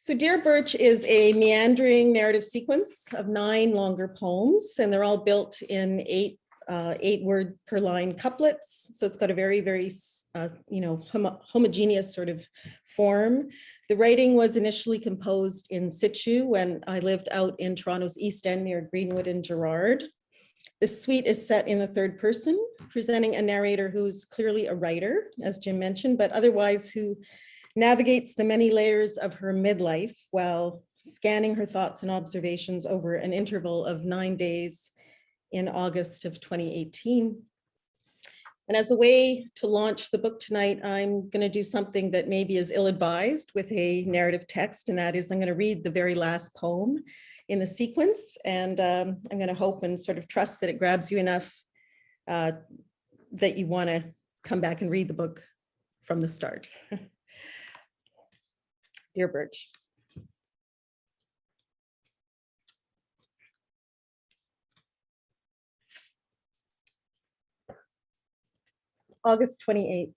So Dear Birch is a meandering narrative sequence of 9 longer poems, and they're all built in 8 word per line couplets. So it's got a very homogeneous sort of form. The writing was initially composed in situ when I lived out in Toronto's East End near Greenwood and Gerrard. The suite is set in the third person, presenting a narrator who's clearly a writer, as Jim mentioned, but otherwise who navigates the many layers of her midlife while scanning her thoughts and observations over an interval of 9 days in August of 2018. And as a way to launch the book tonight, I'm going to do something that maybe is ill-advised with a narrative text, and that is I'm going to read the very last poem in the sequence, and I'm going to hope and sort of trust that it grabs you enough that you want to come back and read the book from the start. Dear Birch. August 28th.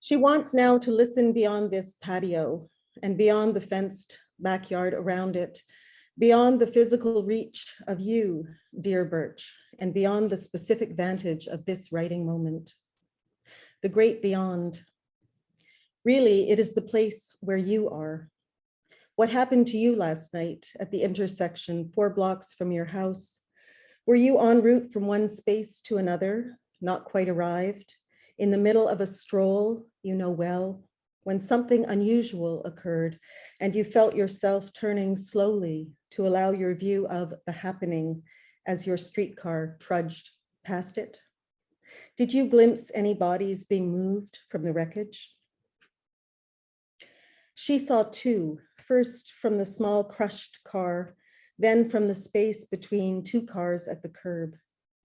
She wants now to listen beyond this patio and beyond the fenced backyard around it, beyond the physical reach of you, dear Birch, and beyond the specific vantage of this writing moment. The great beyond. Really, it is the place where you are. What happened to you last night at the intersection 4 blocks from your house? Were you en route from one space to another, not quite arrived, in the middle of a stroll you know well, when something unusual occurred and you felt yourself turning slowly to allow your view of the happening as your streetcar trudged past it? Did you glimpse any bodies being moved from the wreckage? She saw 2, first from the small crushed car, then from the space between 2 cars at the curb.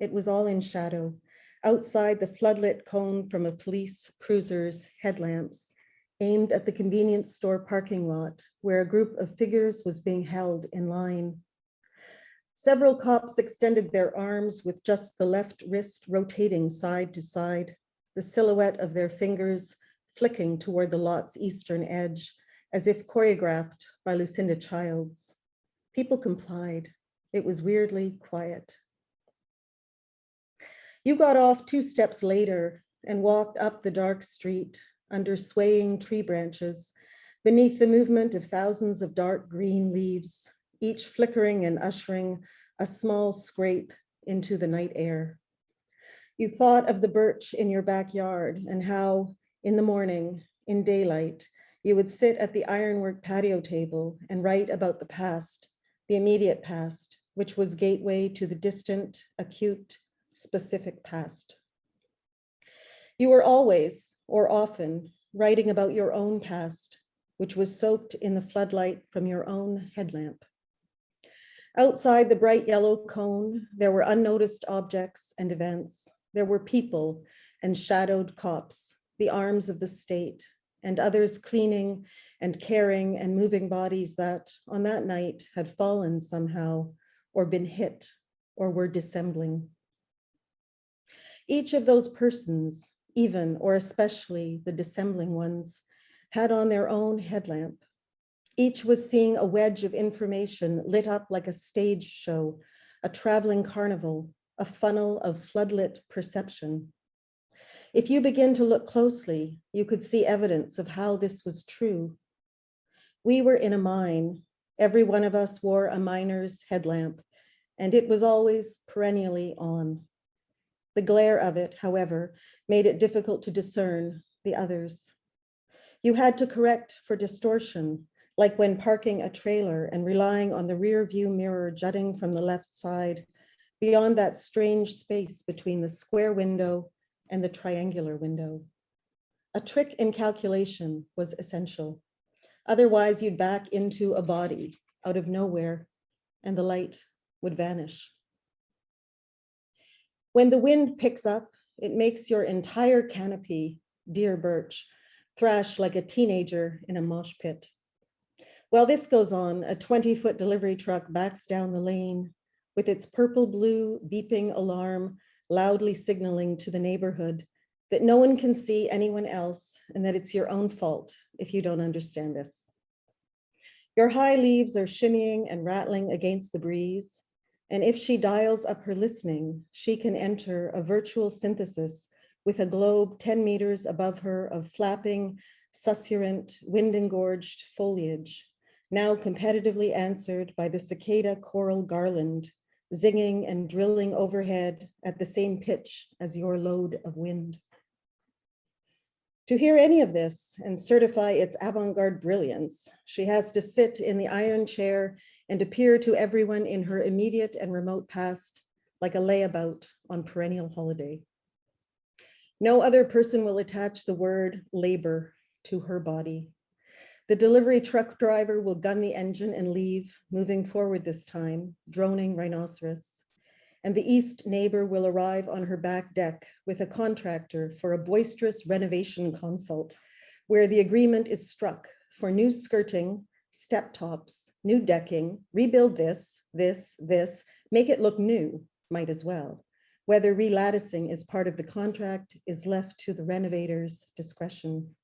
It was all in shadow, outside the floodlit cone from a police cruiser's headlamps, aimed at the convenience store parking lot, where a group of figures was being held in line. Several cops extended their arms with just the left wrist rotating side to side, the silhouette of their fingers flicking toward the lot's eastern edge, as if choreographed by Lucinda Childs. People complied. It was weirdly quiet. You got off 2 steps later and walked up the dark street under swaying tree branches, beneath the movement of thousands of dark green leaves, each flickering and ushering a small scrape into the night air. You thought of the birch in your backyard and how, in the morning, in daylight, you would sit at the ironwork patio table and write about the past, the immediate past, which was gateway to the distant, acute, specific past. You were always, or often, writing about your own past, which was soaked in the floodlight from your own headlamp. Outside the bright yellow cone, there were unnoticed objects and events. There were people and shadowed cops, the arms of the state, and others cleaning and caring and moving bodies that on that night had fallen somehow or been hit or were dissembling. Each of those persons, even or especially the dissembling ones, had on their own headlamp. Each was seeing a wedge of information lit up like a stage show, a traveling carnival, a funnel of floodlit perception. If you begin to look closely, you could see evidence of how this was true. We were in a mine. Every one of us wore a miner's headlamp, and it was always perennially on. The glare of it, however, made it difficult to discern the others. You had to correct for distortion, like when parking a trailer and relying on the rear view mirror jutting from the left side, beyond that strange space between the square window and the triangular window. A trick in calculation was essential. Otherwise, you'd back into a body out of nowhere and the light would vanish. When the wind picks up, it makes your entire canopy, dear Birch, thrash like a teenager in a mosh pit. While this goes on, a 20-foot delivery truck backs down the lane with its purple-blue beeping alarm loudly signaling to the neighborhood that no one can see anyone else and that it's your own fault if you don't understand this. Your high leaves are shimmying and rattling against the breeze, and if she dials up her listening, she can enter a virtual synthesis with a globe 10 meters above her of flapping, susurrant, wind-engorged foliage, now competitively answered by the cicada choral garland, zinging and drilling overhead at the same pitch as your load of wind. To hear any of this and certify its avant-garde brilliance, she has to sit in the iron chair and appear to everyone in her immediate and remote past like a layabout on perennial holiday. No other person will attach the word labor to her body. The delivery truck driver will gun the engine and leave, moving forward this time, droning rhinoceros. And the east neighbor will arrive on her back deck with a contractor for a boisterous renovation consult, where the agreement is struck for new skirting, step tops, new decking, rebuild this, make it look new, might as well. Whether relatticing is part of the contract is left to the renovator's discretion.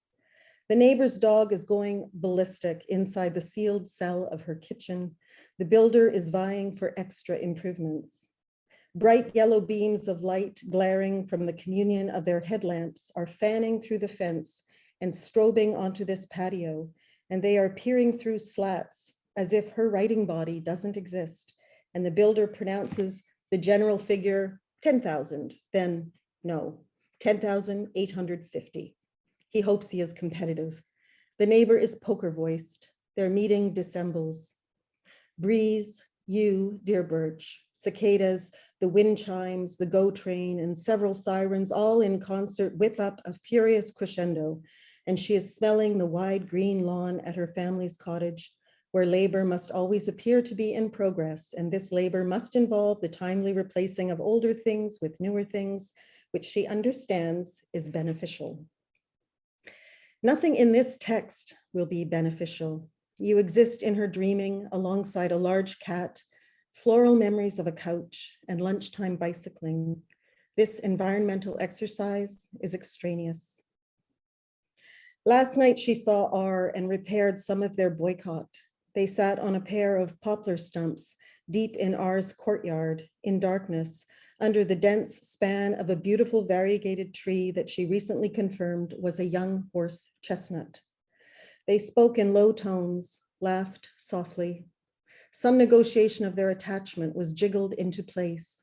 The neighbor's dog is going ballistic inside the sealed cell of her kitchen. The builder is vying for extra improvements. Bright yellow beams of light glaring from the communion of their headlamps are fanning through the fence and strobing onto this patio, and they are peering through slats as if her writing body doesn't exist, and the builder pronounces the general figure 10,000, then no, 10,850. He hopes he is competitive. The neighbor is poker voiced. Their meeting dissembles. Breeze, you, dear Birch, cicadas, the wind chimes, the GO train, and several sirens all in concert whip up a furious crescendo, and she is smelling the wide green lawn at her family's cottage, where labor must always appear to be in progress, and this labor must involve the timely replacing of older things with newer things, which she understands is beneficial. Nothing in this text will be beneficial. You exist in her dreaming alongside a large cat, floral memories of a couch, and lunchtime bicycling. This environmental exercise is extraneous. Last night she saw R and repaired some of their boycott. They sat on a pair of poplar stumps deep in R's courtyard in darkness under the dense span of a beautiful variegated tree that she recently confirmed was a young horse chestnut. They spoke in low tones, laughed softly. Some negotiation of their attachment was jiggled into place,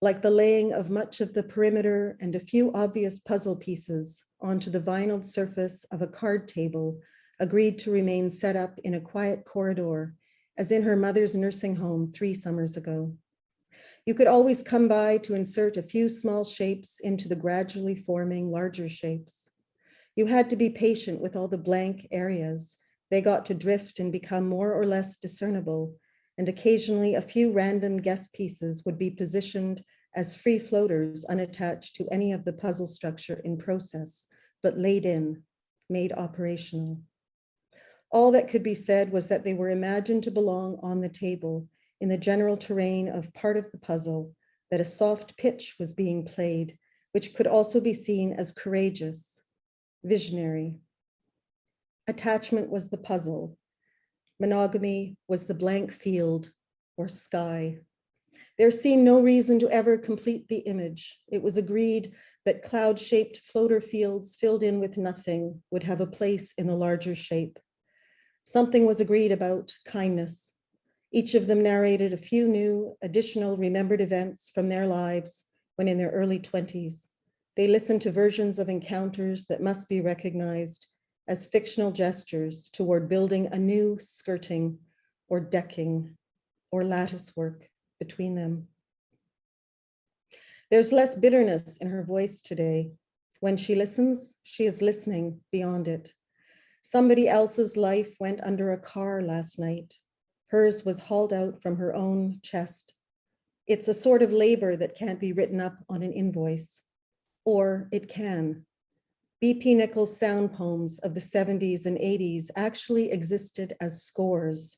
like the laying of much of the perimeter and a few obvious puzzle pieces onto the vinyled surface of a card table, agreed to remain set up in a quiet corridor, as in her mother's nursing home 3 summers ago. You could always come by to insert a few small shapes into the gradually forming larger shapes. You had to be patient with all the blank areas. They got to drift and become more or less discernible, and occasionally a few random guest pieces would be positioned as free floaters unattached to any of the puzzle structure in process, but laid in, made operational. All that could be said was that they were imagined to belong on the table in the general terrain of part of the puzzle, that a soft pitch was being played, which could also be seen as courageous, visionary. Attachment was the puzzle. Monogamy was the blank field or sky. There seemed no reason to ever complete the image. It was agreed that cloud-shaped floater fields filled in with nothing would have a place in the larger shape. Something was agreed about kindness. Each of them narrated a few new, additional remembered events from their lives when in their early 20s. They listened to versions of encounters that must be recognized as fictional gestures toward building a new skirting or decking or lattice work between them. There's less bitterness in her voice today. When she listens, she is listening beyond it. Somebody else's life went under a car last night. Hers was hauled out from her own chest. It's a sort of labor that can't be written up on an invoice, or it can. B.P. Nichols' sound poems of the 70s and 80s actually existed as scores,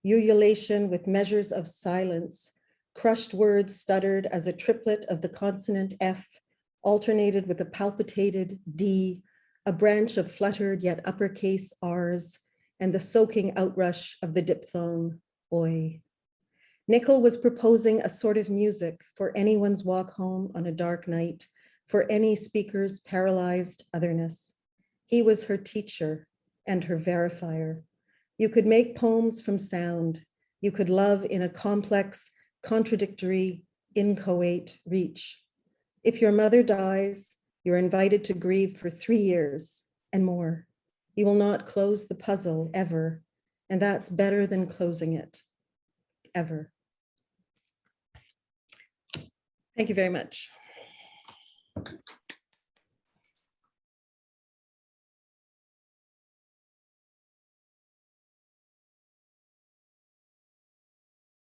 ululation with measures of silence, crushed words stuttered as a triplet of the consonant F, alternated with a palpitated D, a branch of fluttered yet uppercase R's, and the soaking outrush of the diphthong, oi. Nickel was proposing a sort of music for anyone's walk home on a dark night, for any speaker's paralyzed otherness. He was her teacher and her verifier. You could make poems from sound. You could love in a complex, contradictory, inchoate reach. If your mother dies, you're invited to grieve for 3 years and more. You will not close the puzzle ever, and that's better than closing it, ever. Thank you very much.